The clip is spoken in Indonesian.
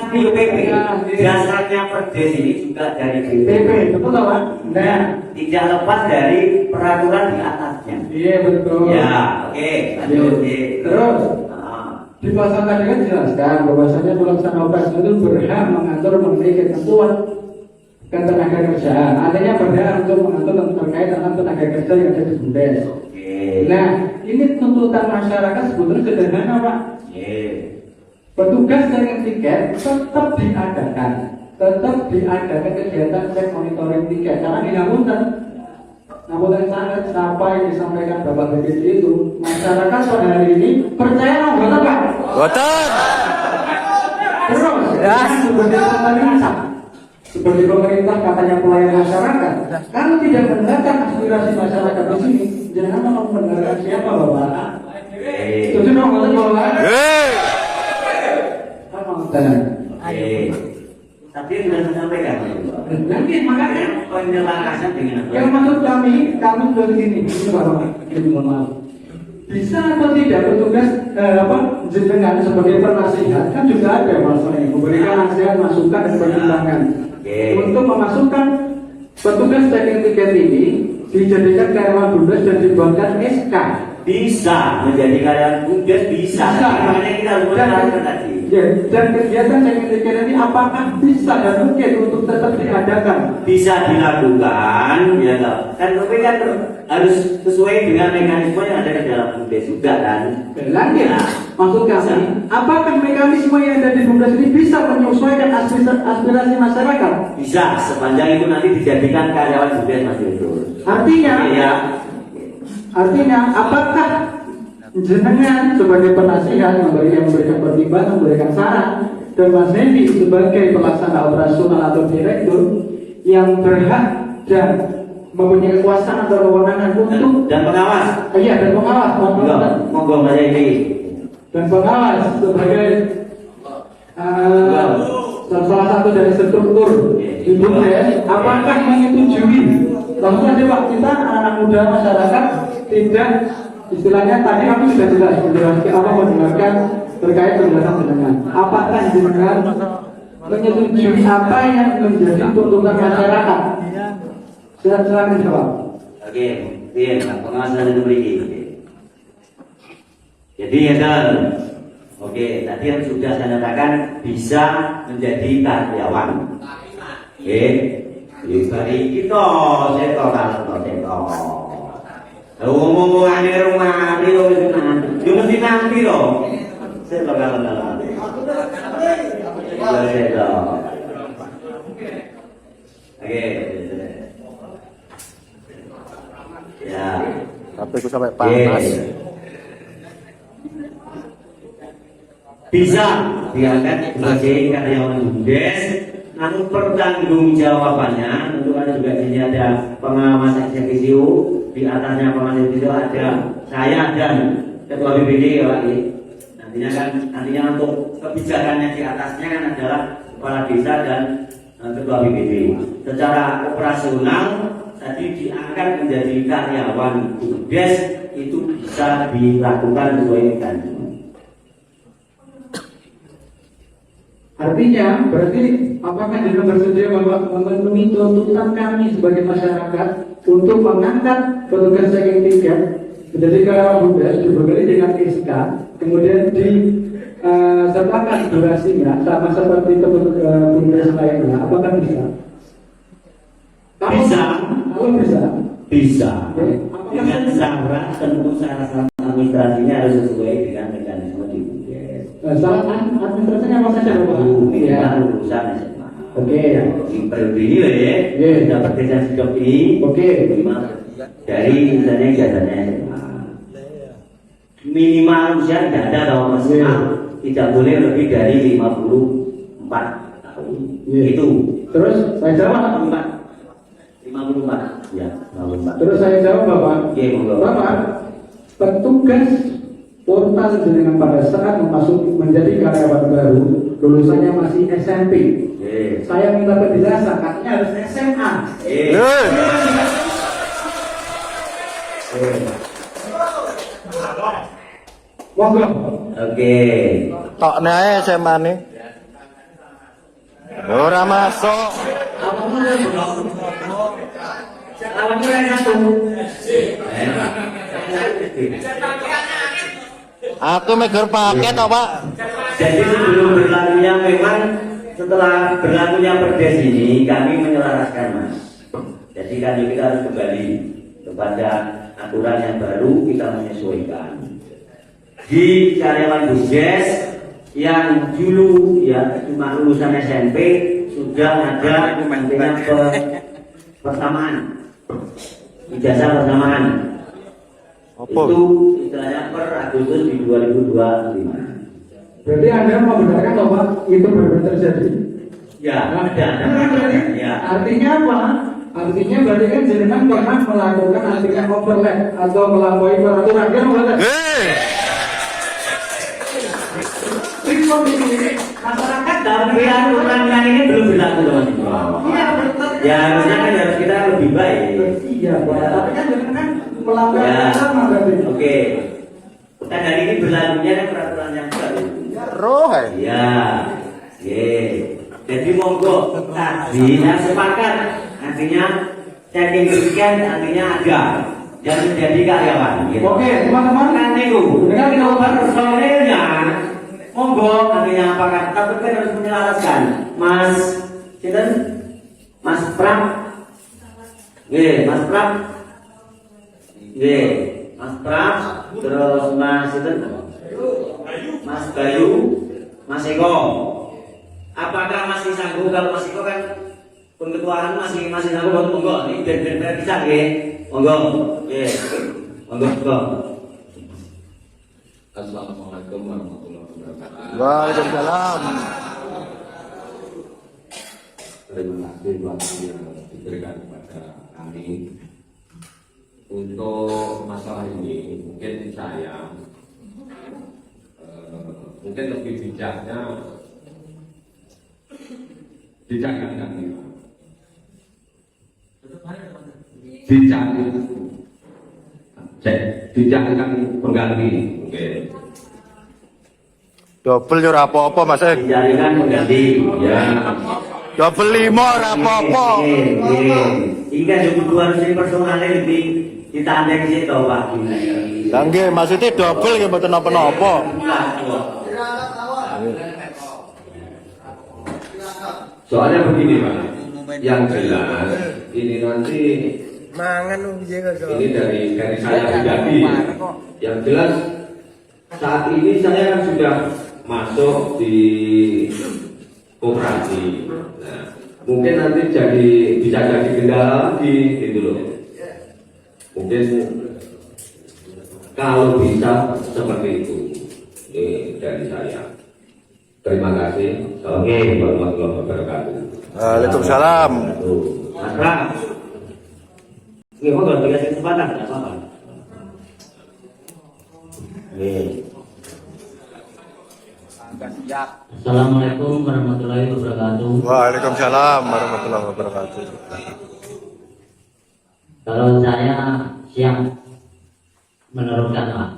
Di PP, dasarnya perdes ini juga dari PP, betul Pak? Nah, tidak lepas dari peraturan di atasnya. Iya betul. Ya, oke, lanjut. Terus di pasal tadi kan dijelaskan bahwasanya pelaksana operasi itu berhak mengatur mengenai ketentuan ketenaga kerjaan. Artinya berhak untuk mengatur terkait dengan tenaga kerja yang ada di BUMDes. Nah, ini tuntutan masyarakat sebetulnya sederhana Pak. Petugas checking tiket tetap diadakan kegiatan cek monitoring tiket karena di namun sangat apa yang disampaikan Bapak BPD itu masyarakat pada hari ini percaya betul Pak? Betul. Terus ya seperti pemerintah katanya pelayan masyarakat. Kalau tidak mendengarkan aspirasi masyarakat di sini, jangan mau mendengarkan siapa Bapak? Itu dong Bapak. Tapi sudah disampaikan. Nanti makanya penyelarasan dengan yang maksud kami begini, ini Bapak, mohon maaf. Bisa atau tidak petugas jenengan sebagai penasihat kan juga ada masalahnya memberikan nasihat, masukan dan pertimbangan untuk memasukkan petugas checking tiket ini dijadikan karyawan BUMDes dan dibuatkan SK. Bisa menjadi karyawan BUMDes bisa. Makanya kita harus menerangkan tadi. Ya, dan kegiatan checking tiket ini apakah bisa dan mungkin untuk tetap diadakan? Bisa dilakukan, ya toh. Tapi kan harus sesuai dengan mekanisme yang ada di dalam BUMDes juga kan. Lagi, maksud kami, apakah mekanisme yang ada di BUMDes ini bisa menyesuaikan aspirasi masyarakat? Bisa, sepanjang itu nanti dijadikan karyawan BUMDes Mas Yusuf. Artinya, apakah jenengan sebagai penasihat memberikan pertimbangan, memberikan saran, dan Mas Hendy sebagai pelaksana operasional atau direktur yang berhak dan mempunyai kekuasaan atau kewenangan untuk dan pengawas. Iya, dan pengawas. Monggo Mas Hendy. Dan pengawas sebagai salah satu dari struktur di BUMDes, apakah menyetujui? Maksudnya Pak, kita anak muda masyarakat tidak istilahnya tadi kami sudah jelas menjelaskan terkait penjelasan jenengan. Apakah jenengan menyetujui apa yang menjadi tuntutan masyarakat? Silakan jawab. Oke, iya, pengawasan itu beri. Jadi ya kan, oke, tadi yang sudah saya katakan bisa menjadi karyawan. Oke, dari kita setor. Ngomong-ngomongan di rumah ini loh, itu mesti nanti loh. Saya bakal dalam. Oke. Ya. Tapi aku sampai panas. Bisa diangkat sebagai karyawan BUMDes, namun pertanggungjawabannya tentu ada juga di sini ada pengawas eksekutif. Di atasnya pengawas itu ada saya dan ketua BPD ya Pak. Nantinya untuk kebijakannya di atasnya kan adalah kepala desa dan ketua BPD. Secara operasional tadi diangkat menjadi karyawan BUMDes itu bisa dilakukan sesuai mekanisme. Artinya berarti apakah jenengan bersedia memenuhi tuntutan kami sebagai masyarakat untuk mengangkat petugas checking tiket menjadi karyawan BUMDes dibekali dengan SK, kemudian disertakan durasinya sama seperti BUMDes lainnya? Apakah bisa? Bisa. Kalau bisa. Bisa. Dengan syarat tentu syarat administrasinya harus sesuai dengan mekanisme di BUMDes. Syarat administrasinya apa saja Bapak? Minimal lulusan SMA. Oke. Di periode ini loh ya. Dapat desa hidup ini. Oke. Dari misalnya ijazahnya SMA. Minimal usia tidak ada atau maksimal tidak boleh lebih dari 54 tahun. Itu. Terus saya jawab 54. Ya, 54. Terus saya jawab Bapak. Bapak, petugas portal jenengan pada saat menjadi karyawan baru lulusannya masih SMP. Saya minta penjelasan, katanya harus SMA. Monggo. Oke. Tokne ae SMA nih. Ora masuk. Lawan itu yang satu. Aku megang paket apa? Jadi sebelum berlakunya memang setelah berlakunya perdes ini kami menyelaraskan Mas. Jadi kita harus kembali kepada aturan yang baru, kita menyesuaikan. Di karyawan BUMDes yang dulu ya cuma lulusan SMP sudah ada dengan persamaan, ijazah persamaan. Apa? Itu istilahnya per Agustus di 2025. Berarti Anda membenarkan bahwa itu benar terjadi? Ya, ada. Ya. Artinya apa? Artinya berarti kan jenengan pernah melakukan artinya overlap atau melampaui peraturan kan overlap? Report ini Masyarakat dalam peraturan ini belum berlaku teman-teman. iya betul. Ya harusnya kan harus kita lebih baik. Iya, Pak. Tapi kan jenengan melanggar Ya. sama berarti. Oke. Kan hari ini berlakunya kan peraturan yang baru. Roh. Ya. Oke. Jadi monggo tadi yang sepakat artinya checking sekian artinya ada yang menjadi karyawan. Gitu. Oke, teman-teman. Nanti ku dengan kita personilnya monggo artinya apakah tapi kan harus menyelaraskan Mas Sinten Mas Pram Mas Pram Mas Pram terus Mas Sinten Mas Bayu Mas Eko apakah masih sanggup kalau Mas Eko kan pengetuaan masih sanggup monggo ini ben bisa nggih monggo monggo Assalamualaikum warahmatullahi wabarakatuh. Waalaikumsalam. Terima kasih waktu yang diberikan kepada kami untuk masalah ini. Mungkin saya mungkin lebih bijaknya bijakkan pengganti mungkin. Double yo ora apa-apa, Mas. Dijadikan pengganti ya. Double 5 ora apa-apa. Hingga 200 personalnya lebih ditandai sih tau Pak. Lah nggih, maksudnya double nggih mboten napa-napa. Soalnya begini Pak, yang jelas ini nanti ini dari saya pribadi. Yang jelas saat ini saya kan sudah masuk di koperasi. Nah, mungkin nanti bisa jadi kendala lagi gitu loh. Mungkin kalau bisa seperti itu. Ini dari saya. Terima kasih. Assalamualaikum warahmatullahi wabarakatuh. Waalaikumsalam. Mas Pram. Oke, mau gak dikasih kesempatan? Gak apa-apa. Assalamualaikum warahmatullahi wabarakatuh. Waalaikumsalam warahmatullahi wabarakatuh. Kalau saya siap meneruskan Pak.